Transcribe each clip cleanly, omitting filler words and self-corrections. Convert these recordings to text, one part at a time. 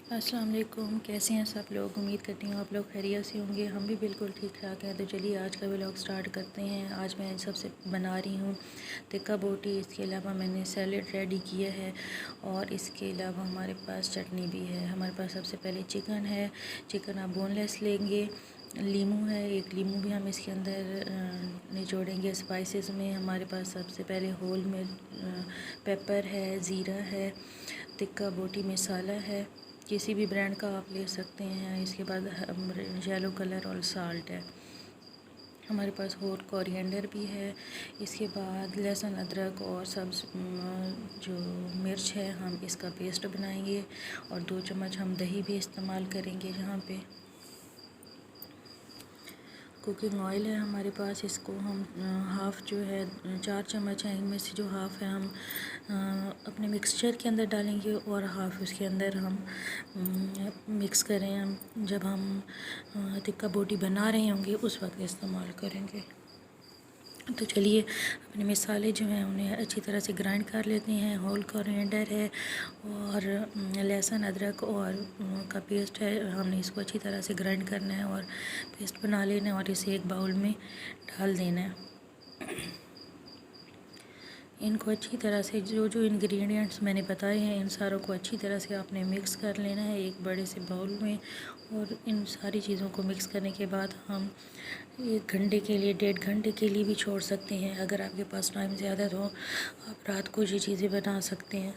अस्सलाम वालेकुम। कैसे हैं सब लोग? उम्मीद करती हूँ आप लोग खैरियत से होंगे। हम भी बिल्कुल ठीक ठाक हैं। तो चलिए आज का व्लॉग स्टार्ट करते हैं। आज मैं सबसे बना रही हूँ टिक्का बोटी। इसके अलावा मैंने सैलेड रेडी किया है और इसके अलावा हमारे पास चटनी भी है। हमारे पास सबसे पहले चिकन है। चिकन आप बोनलेस लेंगे। लीमू है, एक लीमू भी हम इसके अंदर निचोड़ेंगे। स्पाइसेस में हमारे पास सबसे पहले होल मिर्च, पेपर है, ज़ीरा है, टिक्का बोटी मसाला है, किसी भी ब्रांड का आप ले सकते हैं। इसके बाद येलो कलर और साल्ट है। हमारे पास और कोरिएंडर भी है। इसके बाद लहसुन, अदरक और सब्ज़ जो मिर्च है, हम इसका पेस्ट बनाएंगे और 2 चम्मच हम दही भी इस्तेमाल करेंगे। यहाँ पे कुकिंग ऑयल है हमारे पास। इसको हम हाफ़ जो है 4 चम्मच है, इनमें से जो हाफ़ है हम अपने मिक्सचर के अंदर डालेंगे और हाफ़ उसके अंदर हम मिक्स करें। हम जब हम टिक्का बोटी बना रहे होंगे उस वक्त इस्तेमाल करेंगे। तो चलिए अपने मसाले जो हैं उन्हें अच्छी तरह से ग्राइंड कर लेते हैं। होल कोरिएंडर है और लहसुन, अदरक और का पेस्ट है। हमने इसको अच्छी तरह से ग्राइंड करना है और पेस्ट बना लेना है और इसे एक बाउल में डाल देना है। इनको अच्छी तरह से जो जो इंग्रेडिएंट्स मैंने बताए हैं इन सारों को अच्छी तरह से आपने मिक्स कर लेना है एक बड़े से बाउल में। और इन सारी चीज़ों को मिक्स करने के बाद हम 1 घंटे के लिए, 1.5 घंटे के लिए भी छोड़ सकते हैं। अगर आपके पास टाइम ज़्यादा तो आप रात को ये चीज़ें बना सकते हैं।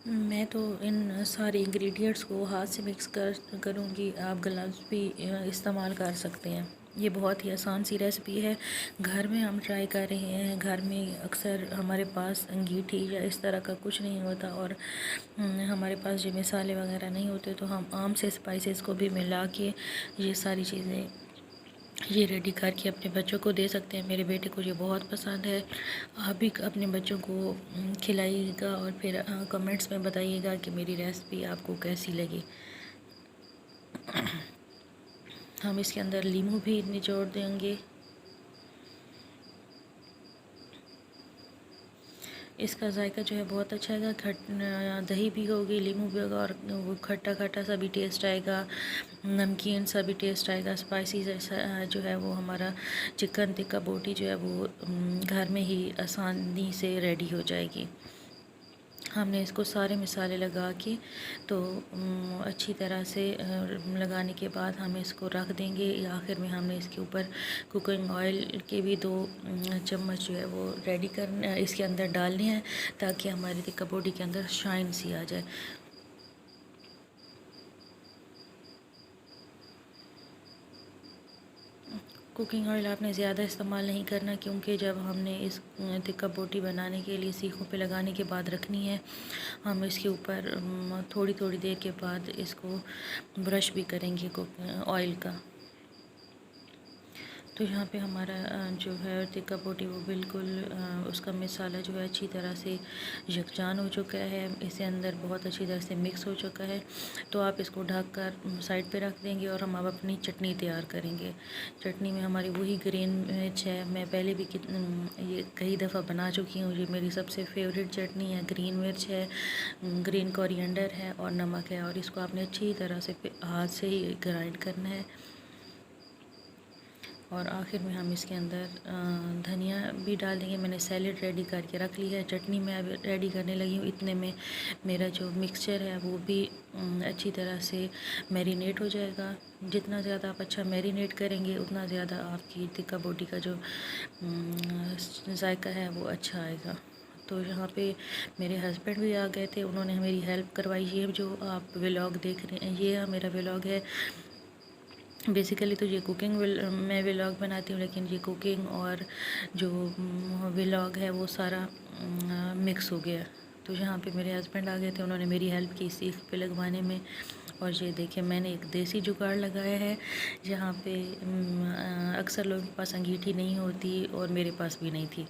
मैं तो इन सारे इंग्रेडिएंट्स को हाथ से मिक्स करूँगी। आप ग्लव्स भी इस्तेमाल कर सकते हैं। ये बहुत ही आसान सी रेसिपी है। घर में हम ट्राई कर रहे हैं। घर में अक्सर हमारे पास अंगीठी या इस तरह का कुछ नहीं होता और हमारे पास ये मसाले वगैरह नहीं होते, तो हम आम से स्पाइसेस को भी मिला के ये सारी चीज़ें ये रेडी करके अपने बच्चों को दे सकते हैं। मेरे बेटे को ये बहुत पसंद है। आप भी अपने बच्चों को खिलाइएगा और फिर कमेंट्स में बताइएगा कि मेरी रेसिपी आपको कैसी लगी। हम इसके अंदर लीमू भी निचोड़ देंगे। इसका जायका जो है बहुत अच्छा आएगा। दही भी होगी, लीमू भी होगा और वो खट्टा खट्टा सा भी टेस्ट आएगा, नमकीन सा भी टेस्ट आएगा। स्पाइसी जैसा जो है वो हमारा चिकन टिक्का बोटी जो है वो घर में ही आसानी से रेडी हो जाएगी। हमने इसको सारे मसाले लगा के तो अच्छी तरह से लगाने के बाद हम इसको रख देंगे। आखिर में हमने इसके ऊपर कुकिंग ऑयल के भी 2 चम्मच जो है वो रेडी करना इसके अंदर डालने हैं ताकि हमारी टिक्का बोटी के अंदर शाइन सी आ जाए। कुकिंग ऑयल आपने ज़्यादा इस्तेमाल नहीं करना, क्योंकि जब हमने इस टिक्का बोटी बनाने के लिए सीखों पे लगाने के बाद रखनी है, हम इसके ऊपर थोड़ी थोड़ी देर के बाद इसको ब्रश भी करेंगे ऑयल का। तो यहाँ पे हमारा जो है टिक्का बोटी वो बिल्कुल उसका मसाला जो है अच्छी तरह से यकजान हो चुका है। इसे अंदर बहुत अच्छी तरह से मिक्स हो चुका है। तो आप इसको ढक कर साइड पे रख देंगे और हम अब अपनी चटनी तैयार करेंगे। चटनी में हमारी वही ग्रीन मिर्च है। मैं पहले भी ये कई दफ़ा बना चुकी हूँ। ये मेरी सबसे फेवरेट चटनी है। ग्रीन मिर्च है, ग्रीन कोरिएंडर है और नमक है और इसको आपने अच्छी तरह से हाथ से ही ग्राइंड करना है। और आखिर में हम इसके अंदर धनिया भी डाल देंगे। मैंने सैलेड रेडी करके रख ली है। चटनी मैं अब रेडी करने लगी हूँ। इतने में मेरा जो मिक्सचर है वो भी अच्छी तरह से मैरिनेट हो जाएगा। जितना ज़्यादा आप अच्छा मैरिनेट करेंगे उतना ज़्यादा आपकी टिक्का बोटी का जो जायका है वो अच्छा आएगा। तो यहाँ पे मेरे हस्बैंड भी आ गए थे, उन्होंने मेरी हेल्प करवाई। ये जो आप व्लॉग देख रहे हैं ये मेरा व्लॉग है। बेसिकली तो ये कुकिंग मैं व्लॉग बनाती हूँ, लेकिन ये कुकिंग और जो व्लॉग है वो सारा मिक्स हो गया। तो यहाँ पे मेरे हस्बैंड आ गए थे, उन्होंने मेरी हेल्प की सीख पे लगवाने में। और ये देखिए मैंने एक देसी जुगाड़ लगाया है। जहाँ पे अक्सर लोगों के पास अंगीठी नहीं होती और मेरे पास भी नहीं थी।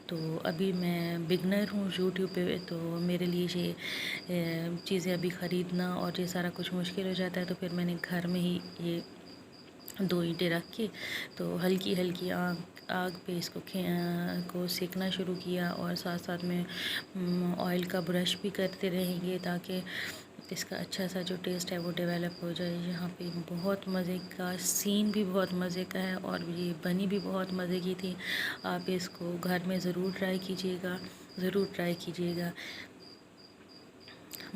तो अभी मैं बिगनर हूँ यूट्यूब पे, तो मेरे लिए ये चीज़ें अभी ख़रीदना और ये सारा कुछ मुश्किल हो जाता है। तो फिर मैंने घर में ही ये 2 ईंटें रख के तो हल्की हल्की आग आग पे इसको को सेकना शुरू किया, और साथ साथ में ऑयल का ब्रश भी करते रहेंगे ताकि इसका अच्छा सा जो टेस्ट है वो डेवलप हो जाए। यहाँ पे बहुत मज़े का सीन भी बहुत मज़े का है, और ये बनी भी बहुत मज़े की थी। आप इसको घर में ज़रूर ट्राई कीजिएगा, ज़रूर ट्राई कीजिएगा।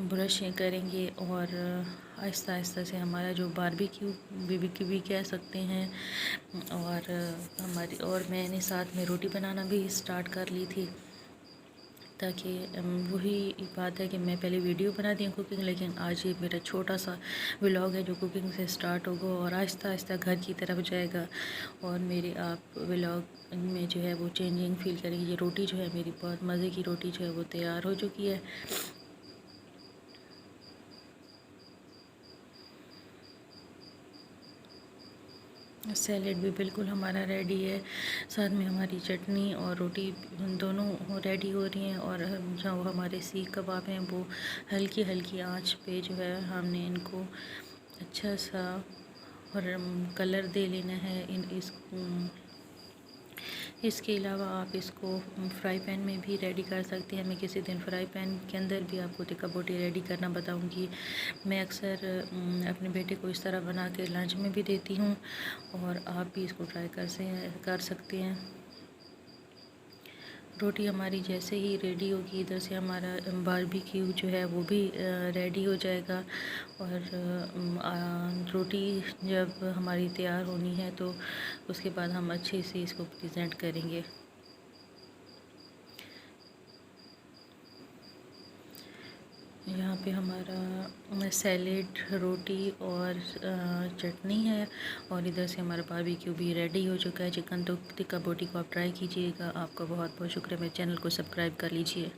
ब्रशें करेंगे और आहिस्ता आहिस्ता से हमारा जो बारबेक्यू बीबीक्यू भी कह सकते हैं, और हमारी और मैंने साथ में रोटी बनाना भी स्टार्ट कर ली थी, ताकि वही बात है कि मैं पहले वीडियो बनाती हूँ कुकिंग, लेकिन आज ये मेरा छोटा सा व्लॉग है जो कुकिंग से स्टार्ट होगा और आहिस्ता आहिस्ता घर की तरफ जाएगा, और मेरे आप व्लॉग में जो है वो चेंजिंग फील करेंगे। ये रोटी जो है मेरी बहुत मज़े की रोटी जो है वो तैयार हो चुकी है। सैलेड भी बिल्कुल हमारा रेडी है, साथ में हमारी चटनी और रोटी दोनों रेडी हो रही हैं, और जो हमारे सीख कबाब हैं वो हल्की हल्की आंच पे जो है हमने इनको अच्छा सा और कलर दे लेना है। इसके अलावा आप इसको फ्राई पैन में भी रेडी कर सकते हैं। मैं किसी दिन फ्राई पैन के अंदर भी आपको टिक्का बोटी रेडी करना बताऊंगी। मैं अक्सर अपने बेटे को इस तरह बना के लंच में भी देती हूँ, और आप भी इसको ट्राई कर सकते हैं। रोटी हमारी जैसे ही रेडी होगी, इधर से हमारा बारबेक्यू जो है वो भी रेडी हो जाएगा, और रोटी जब हमारी तैयार होनी है तो उसके बाद हम अच्छे से इसको प्रेजेंट करेंगे। यहाँ पे हमारा सैलेड, रोटी और चटनी है, और इधर से हमारा बारबेक्यू भी रेडी हो चुका है। चिकन टिक्का बोटी को आप ट्राई कीजिएगा। आपका बहुत बहुत शुक्रिया। मेरे चैनल को सब्सक्राइब कर लीजिए।